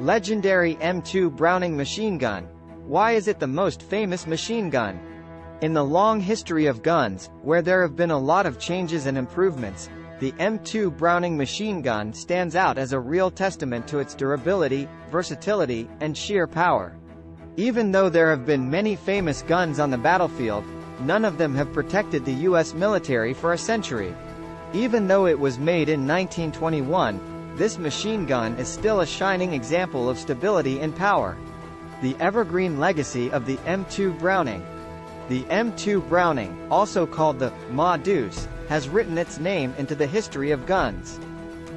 Legendary M2 Browning machine gun. Why is it the most famous machine gun? In the long history of guns, where there have been a lot of changes and improvements, the M2 Browning machine gun stands out as a real testament to its durability, versatility, and sheer power. Even though there have been many famous guns on the battlefield, none of them have protected the US military for a century. Even though it was made in 1921, this machine gun is still a shining example of stability and power. The evergreen legacy of the M2 Browning. The M2 Browning, also called the Ma Deuce, has written its name into the history of guns.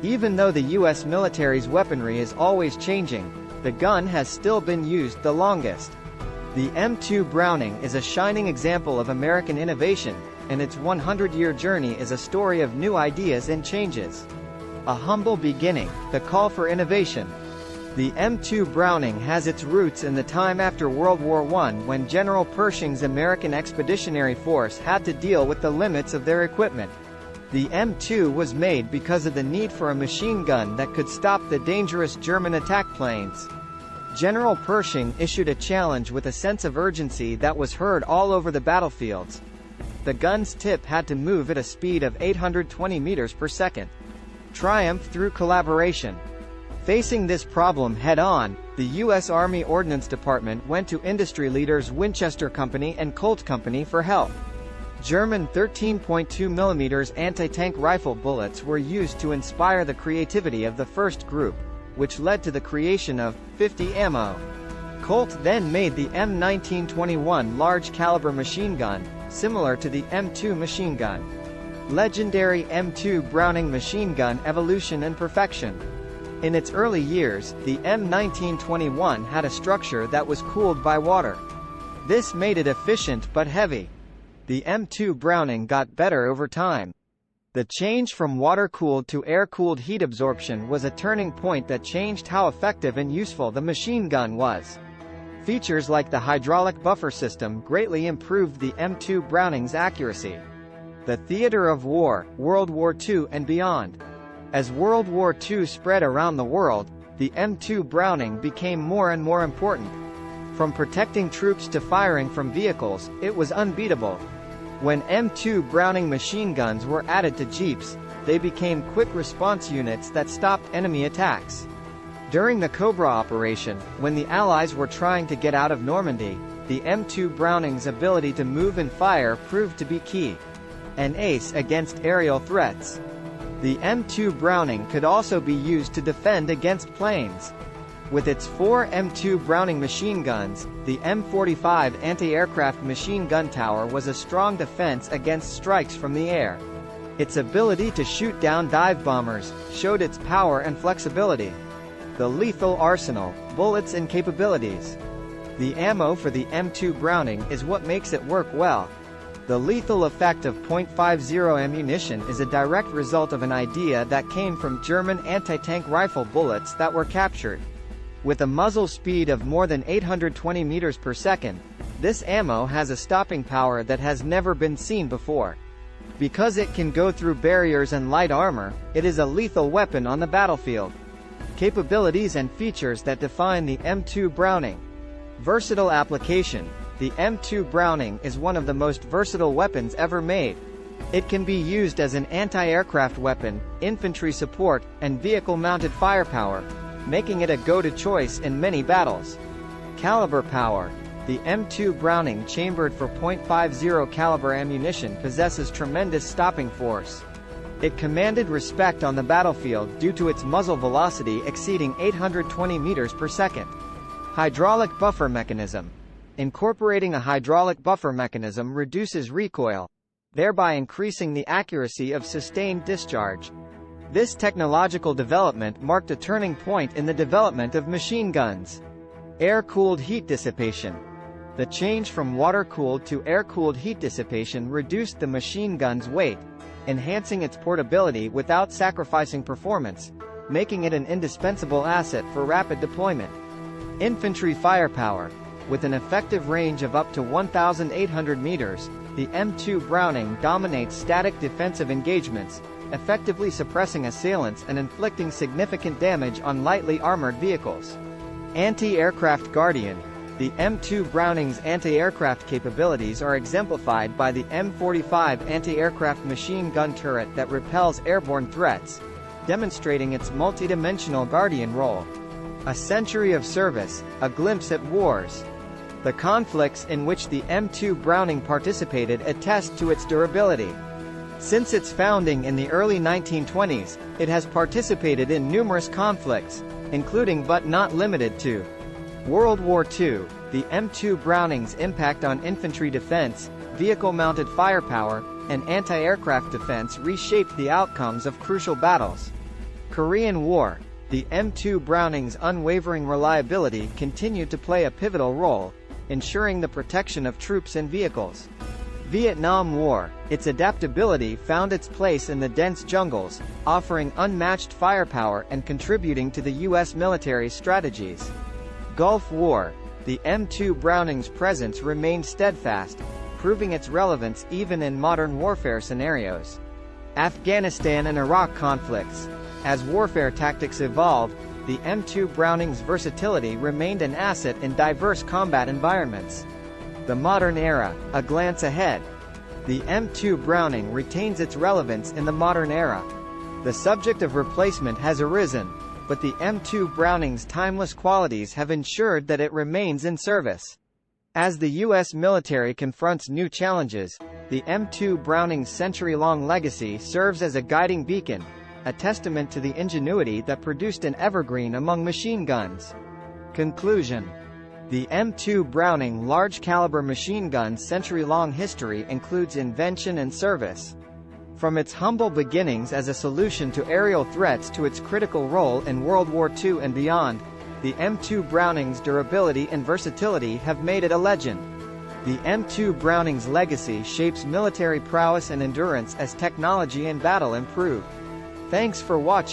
Even though the US military's weaponry is always changing, the gun has still been used the longest. The M2 Browning is a shining example of American innovation, and its 100-year journey is a story of new ideas and changes. A humble beginning, the call for innovation. The M2 Browning has its roots in the time after World War I, when General Pershing's American Expeditionary Force had to deal with the limits of their equipment. The M2 was made because of the need for a machine gun that could stop the dangerous German attack planes. General Pershing issued a challenge with a sense of urgency that was heard all over the battlefields. The gun's tip had to move at a speed of 820 meters per second. Triumph through collaboration. Facing this problem head-on, the U.S. Army Ordnance Department went to industry leaders Winchester Company and Colt Company for help. German 13.2 mm anti-tank rifle bullets were used to inspire the creativity of the first group, which led to the creation of 50 ammo. Colt then made the M1921 large-caliber machine gun, similar to the M2 machine gun. Legendary M2 Browning machine gun evolution and perfection. In its early years, the M1921 had a structure that was cooled by water. This made it efficient but heavy. The M2 Browning got better over time. The change from water-cooled to air-cooled heat absorption was a turning point that changed how effective and useful the machine gun was. Features like the hydraulic buffer system greatly improved the M2 Browning's accuracy. The theater of war, World War II and beyond. As World War II spread around the world, the M2 Browning became more and more important. From protecting troops to firing from vehicles, it was unbeatable. When M2 Browning machine guns were added to jeeps, they became quick response units that stopped enemy attacks. During the Cobra operation, when the Allies were trying to get out of Normandy, the M2 Browning's ability to move and fire proved to be key. An ace against aerial threats. The M2 Browning could also be used to defend against planes. With its 4 M2 Browning machine guns, the M45 anti-aircraft machine gun tower was a strong defense against strikes from the air. Its ability to shoot down dive bombers showed its power and flexibility. The lethal arsenal, bullets and capabilities. The ammo for the M2 Browning is what makes it work well. The lethal effect of .50 ammunition is a direct result of an idea that came from German anti-tank rifle bullets that were captured. With a muzzle speed of more than 820 meters per second, this ammo has a stopping power that has never been seen before. Because it can go through barriers and light armor, it is a lethal weapon on the battlefield. Capabilities and features that define the M2 Browning. Versatile application. The M2 Browning is one of the most versatile weapons ever made. It can be used as an anti-aircraft weapon, infantry support, and vehicle-mounted firepower, making it a go-to choice in many battles. Caliber power. The M2 Browning chambered for .50 caliber ammunition possesses tremendous stopping force. It commanded respect on the battlefield due to its muzzle velocity exceeding 820 meters per second. Hydraulic buffer mechanism. Incorporating a hydraulic buffer mechanism reduces recoil, thereby increasing the accuracy of sustained discharge. This technological development marked a turning point in the development of machine guns. Air-cooled heat dissipation. The change from water-cooled to air-cooled heat dissipation reduced the machine gun's weight, enhancing its portability without sacrificing performance, making it an indispensable asset for rapid deployment. Infantry firepower. With an effective range of up to 1,800 meters, the M2 Browning dominates static defensive engagements, effectively suppressing assailants and inflicting significant damage on lightly armored vehicles. Anti-aircraft Guardian. The M2 Browning's anti-aircraft capabilities are exemplified by the M45 anti-aircraft machine gun turret that repels airborne threats, demonstrating its multidimensional Guardian role. A century of service, a glimpse at wars. The conflicts in which the M2 Browning participated attest to its durability. Since its founding in the early 1920s, it has participated in numerous conflicts, including but not limited to World War II. The M2 Browning's impact on infantry defense, vehicle-mounted firepower, and anti-aircraft defense reshaped the outcomes of crucial battles. Korean War. The M2 Browning's unwavering reliability continued to play a pivotal role, ensuring the protection of troops and vehicles. Vietnam War. Its adaptability found its place in the dense jungles, offering unmatched firepower and contributing to the U.S. military's strategies. Gulf War. The M2 Browning's presence remained steadfast, proving its relevance even in modern warfare scenarios. Afghanistan and Iraq conflicts. As warfare tactics evolved, the M2 Browning's versatility remained an asset in diverse combat environments. The modern era, a glance ahead. The M2 Browning retains its relevance in the modern era. The subject of replacement has arisen, but the M2 Browning's timeless qualities have ensured that it remains in service. As the U.S. military confronts new challenges, the M2 Browning's century-long legacy serves as a guiding beacon, a testament to the ingenuity that produced an evergreen among machine guns. Conclusion. The M2 Browning large-caliber machine gun's century-long history includes invention and service. From its humble beginnings as a solution to aerial threats to its critical role in World War II and beyond, the M2 Browning's durability and versatility have made it a legend. The M2 Browning's legacy shapes military prowess and endurance as technology and battle improve. Thanks for watching.